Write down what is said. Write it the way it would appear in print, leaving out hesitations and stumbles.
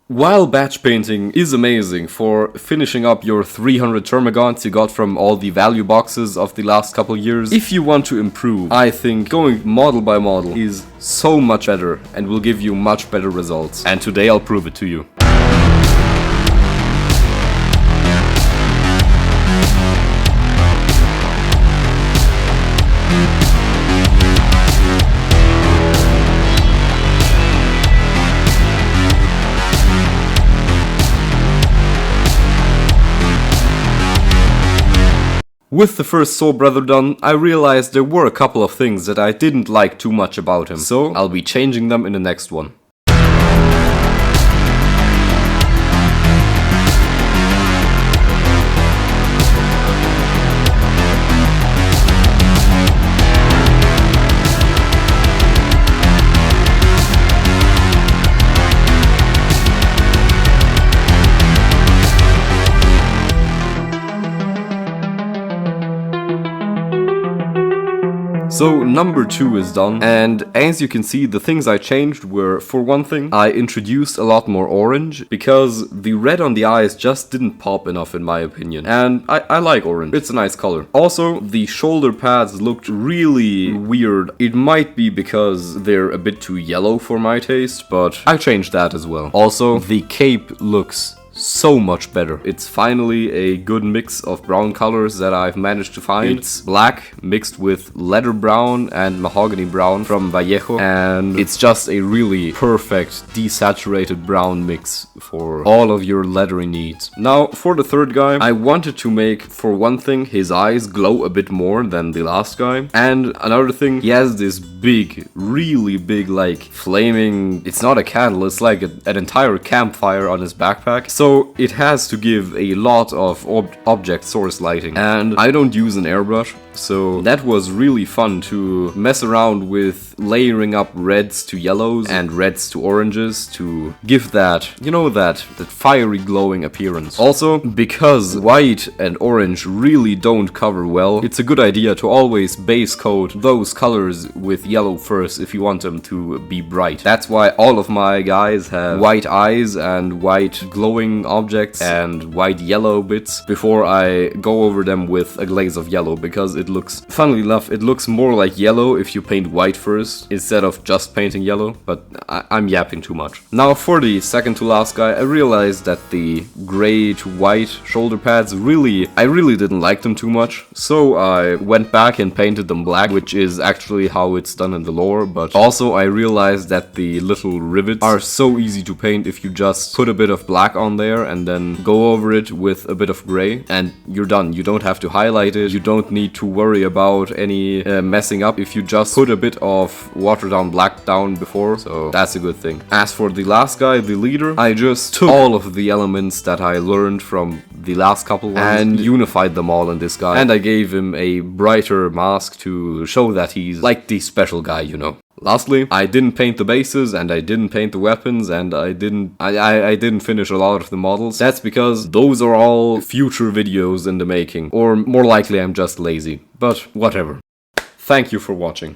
While batch painting is amazing for finishing up your 300 termagants you got from all the value boxes of the last couple years, if you want to improve, I think going model by model is so much better and will give you much better results. And today I'll prove it to you. With the first Soul Brother done, I realized there were a couple of things that I didn't like too much about him, so I'll be changing them in the next one. So number 2 is done, and as you can see, the things I changed were, for one thing, I introduced a lot more orange, because the red on the eyes just didn't pop enough in my opinion, and I like orange, it's a nice color. Also, the shoulder pads looked really weird. It might be because they're a bit too yellow for my taste, but I changed that as well. Also, the cape looks so much better. It's finally a good mix of brown colors that I've managed to find. It's black mixed with leather brown and mahogany brown from Vallejo, and it's just a really perfect desaturated brown mix for all of your leathery needs. Now for the third guy, I wanted to make, for one thing, his eyes glow a bit more than the last guy, and another thing, he has this big, really big, like flaming, it's not a candle, it's like an entire campfire on his backpack. So it has to give a lot of object source lighting, and I don't use an airbrush, so that was really fun to mess around with layering up reds to yellows and reds to oranges to give that, you know, that fiery glowing appearance. Also, because white and orange really don't cover well, it's a good idea to always base coat those colors with yellow first if you want them to be bright. That's why all of my guys have white eyes and white glowing objects and white yellow bits before I go over them with a glaze of yellow, because it looks, funnily enough, it looks more like yellow if you paint white first instead of just painting yellow, but I'm yapping too much. Now for the second to last guy, I realized that the gray to white shoulder pads I really didn't like them too much, so I went back and painted them black, which is actually how it's done in the lore, but also I realized that the little rivets are so easy to paint if you just put a bit of black on there and then go over it with a bit of gray, and you're done. You don't have to highlight it, you don't need to worry about any messing up if you just put a bit of watered down black down before, so that's a good thing. As for the last guy, the leader, I just took all of the elements that I learned from the last couple ones and unified them all in this guy, and I gave him a brighter mask to show that he's like the special guy, you know. Lastly, I didn't paint the bases, and I didn't paint the weapons, and I didn't finish a lot of the models. That's because those are all future videos in the making, or more likely I'm just lazy, but whatever. Thank you for watching.